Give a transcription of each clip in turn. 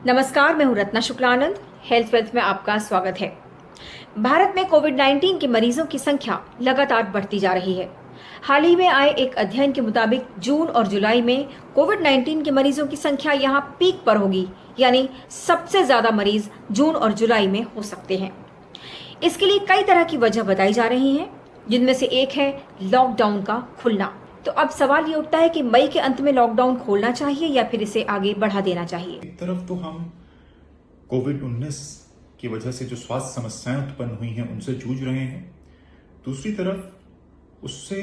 नमस्कार, मैं हूं रत्ना शुक्लानंद। हेल्थ वेल्थ में आपका स्वागत है। भारत में कोविड-19 के मरीजों की संख्या लगातार बढ़ती जा रही है। हाल ही में आए एक अध्ययन के मुताबिक जून और जुलाई में कोविड-19 के मरीजों की संख्या यहां पीक पर होगी, यानी सबसे ज्यादा मरीज जून और जुलाई में हो सकते हैं। इसके लिए कई तरह की वजह बताई जा रही हैं, जिनमें से एक है लॉकडाउन का खुलना। तो अब सवाल ये उठता है कि मई के अंत में लॉकडाउन खोलना चाहिए या फिर इसे आगे बढ़ा देना चाहिए। एक तरफ तो हम कोविड-19 की वजह से जो स्वास्थ्य समस्याएं उत्पन्न हुई हैं उनसे जूझ रहे हैं, दूसरी तरफ उससे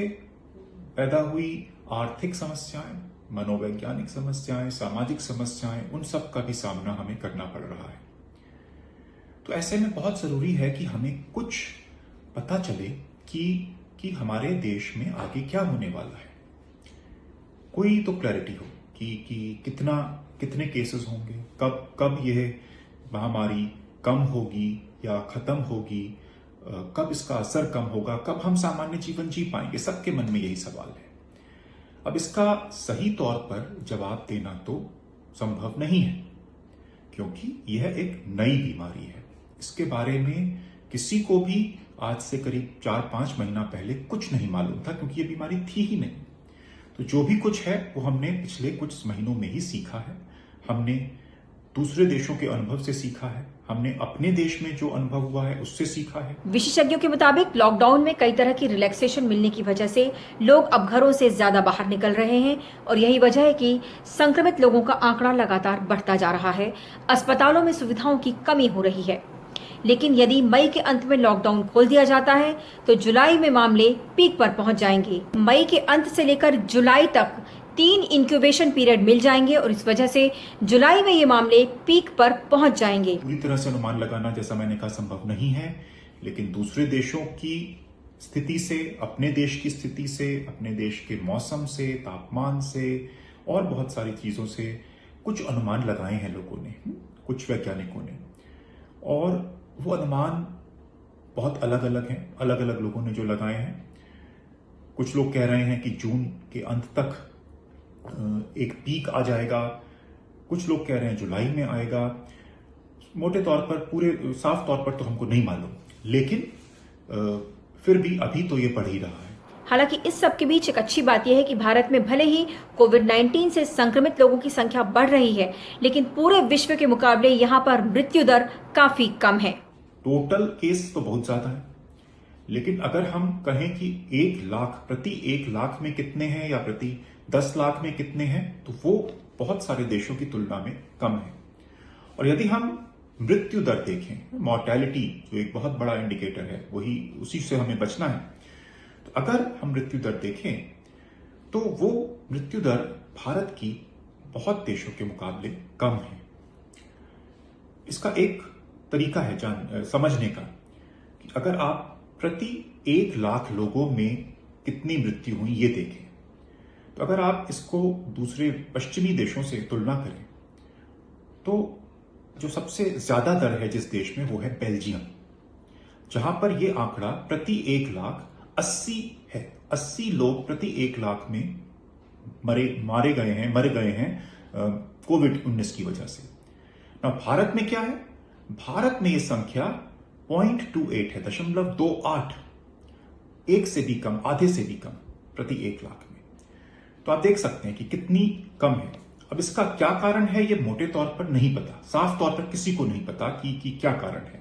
पैदा हुई आर्थिक समस्याएं, मनोवैज्ञानिक समस्याएं, सामाजिक समस्याएं, उन सब का भी सामना हमें करना पड़ रहा है। तो ऐसे में बहुत जरूरी है कि हमें कुछ पता चले कि हमारे देश में आगे क्या होने वाला है। कोई तो क्लैरिटी हो कि कितने केसेस होंगे, कब यह महामारी कम होगी या खत्म होगी, कब इसका असर कम होगा, कब हम सामान्य जीवन जी पाएंगे। सबके मन में यही सवाल है। अब इसका सही तौर पर जवाब देना तो संभव नहीं है, क्योंकि यह एक नई बीमारी है। इसके बारे में किसी को भी आज से करीब 4-5 महीना पहले कुछ नहीं मालूम था, क्योंकि यह बीमारी थी ही नहीं। तो जो भी कुछ है वो हमने पिछले कुछ महीनों में ही सीखा है। हमने दूसरे देशों के अनुभव से सीखा है, हमने अपने देश में जो अनुभव हुआ है उससे सीखा है। विशेषज्ञों के मुताबिक लॉकडाउन में कई तरह की रिलैक्सेशन मिलने की वजह से लोग अब घरों से ज्यादा बाहर निकल रहे हैं और यही वजह है कि संक्रमित लोगों का आंकड़ा लगातार बढ़ता जा रहा है। अस्पतालों में सुविधाओं की कमी हो रही है। लेकिन यदि मई के अंत में लॉकडाउन खोल दिया जाता है तो जुलाई में मामले पीक पर पहुंच जाएंगे। मई के अंत से लेकर जुलाई तक 3 इंक्यूबेशन पीरियड मिल जाएंगे और इस वजह से जुलाई में ये मामले पीक पर पहुंच जाएंगे। पूरी तरह से अनुमान लगाना, जैसा मैंने कहा, संभव नहीं है, लेकिन दूसरे देशों की स्थिति से, अपने देश की स्थिति से, अपने देश के मौसम से, तापमान से और बहुत सारी चीजों से कुछ अनुमान लगाए हैं लोगों ने, कुछ वैज्ञानिकों ने, और वो अनुमान बहुत अलग अलग हैं। अलग अलग लोगों ने जो लगाए हैं, कुछ लोग कह रहे हैं कि जून के अंत तक एक पीक आ जाएगा, कुछ लोग कह रहे हैं जुलाई में आएगा। मोटे तौर पर, पूरे साफ तौर पर तो हमको नहीं मालूम, लेकिन फिर भी अभी तो ये बढ़ ही रहा है। हालांकि इस सब के बीच एक अच्छी बात यह है कि भारत में भले ही कोविड-19 से संक्रमित लोगों की संख्या बढ़ रही है, लेकिन पूरे विश्व के मुकाबले यहाँ पर मृत्यु दर काफी कम है। टोटल केस तो बहुत ज्यादा है, लेकिन अगर हम कहें कि 1 लाख, प्रति 1 लाख में कितने हैं या प्रति 10 लाख में कितने हैं, तो वो बहुत सारे देशों की तुलना में कम है। और यदि हम मृत्यु दर देखें, मॉर्टेलिटी जो एक बहुत बड़ा इंडिकेटर है, वही उसी से हमें बचना है, तो अगर हम मृत्यु दर देखें तो वो मृत्यु दर भारत की बहुत देशों के मुकाबले कम है। इसका एक तरीका है समझने का कि अगर आप प्रति 1 लाख लोगों में कितनी मृत्यु हुई ये देखें, तो अगर आप इसको दूसरे पश्चिमी देशों से तुलना करें तो जो सबसे ज्यादा दर है जिस देश में, वो है बेल्जियम, जहां पर यह आंकड़ा प्रति 1 लाख 80 है। 80 लोग प्रति 1 लाख में मर गए हैं कोविड-19 की वजह से। भारत में क्या है? भारत में यह संख्या 0.28 है, 0.28, एक से भी कम, आधे से भी कम प्रति 1 लाख में। तो आप देख सकते हैं कि कितनी कम है। अब इसका क्या कारण है, यह मोटे तौर पर नहीं पता, साफ तौर पर किसी को नहीं पता कि क्या कारण है।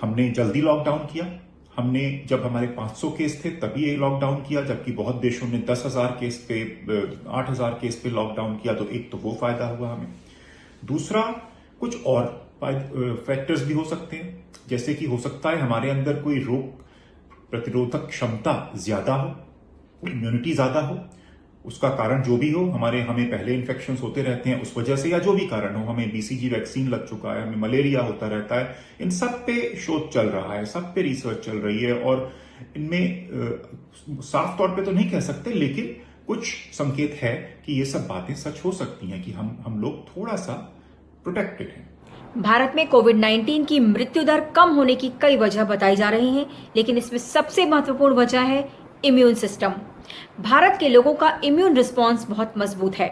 हमने जल्दी लॉकडाउन किया, हमने जब हमारे 500 केस थे तभी ये लॉकडाउन किया, जबकि बहुत देशों ने 10,000 केस पे, 8,000 केस पे लॉकडाउन किया। तो एक तो वो फायदा हुआ हमें। दूसरा, कुछ और फैक्टर्स भी हो सकते हैं, जैसे कि हो सकता है हमारे अंदर कोई रोग प्रतिरोधक क्षमता ज्यादा हो, इम्यूनिटी ज्यादा हो। उसका कारण जो भी हो, हमें पहले इन्फेक्शंस होते रहते हैं उस वजह से, या जो भी कारण हो, हमें बीसीजी वैक्सीन लग चुका है, हमें मलेरिया होता रहता है, इन सब पे शोध चल रहा है, सब पे रिसर्च चल रही है। और इनमें साफ तौर पे तो नहीं कह सकते, लेकिन कुछ संकेत है कि ये सब बातें सच हो सकती हैं, कि हम लोग थोड़ा सा प्रोटेक्टेड हैं। भारत में कोविड-19 की मृत्यु दर कम होने की कई वजह बताई जा रही हैं, लेकिन इसमें सबसे महत्वपूर्ण वजह है इम्यून सिस्टम। भारत के लोगों का इम्यून रिस्पॉन्स बहुत मजबूत है।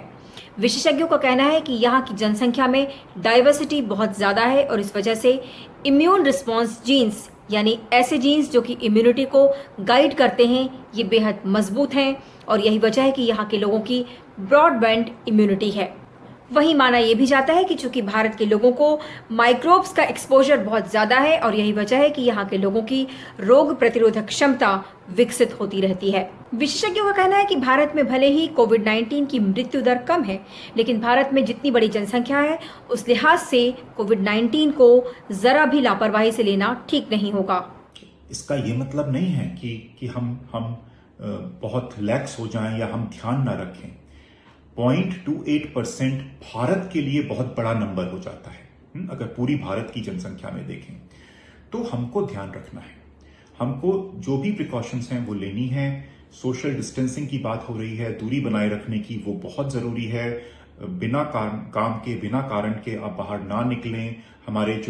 विशेषज्ञों का कहना है कि यहाँ की जनसंख्या में डाइवर्सिटी बहुत ज़्यादा है और इस वजह से इम्यून रिस्पॉन्स जीन्स यानी ऐसे जीन्स जो कि इम्यूनिटी को गाइड करते हैं ये बेहद मजबूत हैं और यही वजह है कि यहाँ के लोगों की ब्रॉडबैंड इम्यूनिटी है। वहीं माना यह भी जाता है कि चूंकि भारत के लोगों को माइक्रोब्स का एक्सपोजर बहुत ज़्यादा है और यही वजह है कि यहाँ के लोगों की रोग प्रतिरोधक क्षमता विकसित होती रहती है। विशेषज्ञों का कहना है कि भारत में भले ही कोविड-19 की मृत्यु दर कम है, लेकिन भारत में जितनी बड़ी जनसंख्या है उस लिहाज से कोविड-19 को जरा भी लापरवाही से लेना ठीक नहीं होगा। इसका ये मतलब नहीं है कि हम बहुत लैक्स हो जाएं या हम ध्यान ना रखें। 0.28% भारत के लिए बहुत बड़ा नंबर हो जाता है। अगर पूरी भारत की जनसंख्या में देखें तो हमको ध्यान रखना है, हमको जो भी प्रिकॉशंस हैं वो लेनी है। सोशल डिस्टेंसिंग की बात हो रही है, दूरी बनाए रखने की, वो बहुत जरूरी है। बिना काम के बिना कारण के आप बाहर ना निकलें। हमारे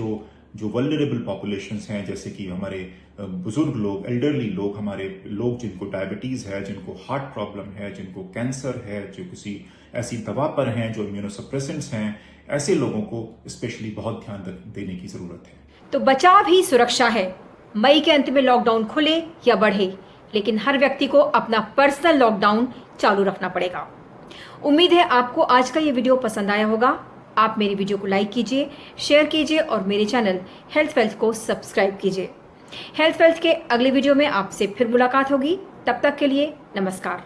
जो वल्नरेबल पॉपुलेशंस हैं, जैसे कि हमारे बुजुर्ग लोग, एल्डरली लोग, हमारे लोग जिनको डायबिटीज है, जिनको हार्ट प्रॉब्लम है, जिनको कैंसर है, जो किसी ऐसी दवा पर हैं, जो इम्यूनोसप्रेसेंट्स हैं, ऐसे लोगों को स्पेशली बहुत ध्यान देने की जरूरत है। तो बचाव ही सुरक्षा है। मई के अंत में लॉकडाउन खुले या बढ़े, लेकिन हर व्यक्ति को अपना पर्सनल लॉकडाउन चालू रखना पड़ेगा। उम्मीद है आपको आज का ये वीडियो पसंद आया होगा। आप मेरी वीडियो को लाइक कीजिए, शेयर कीजिए और मेरे चैनल हेल्थ वेल्थ को सब्सक्राइब कीजिए। हेल्थ वेल्थ के अगले वीडियो में आपसे फिर मुलाकात होगी। तब तक के लिए नमस्कार।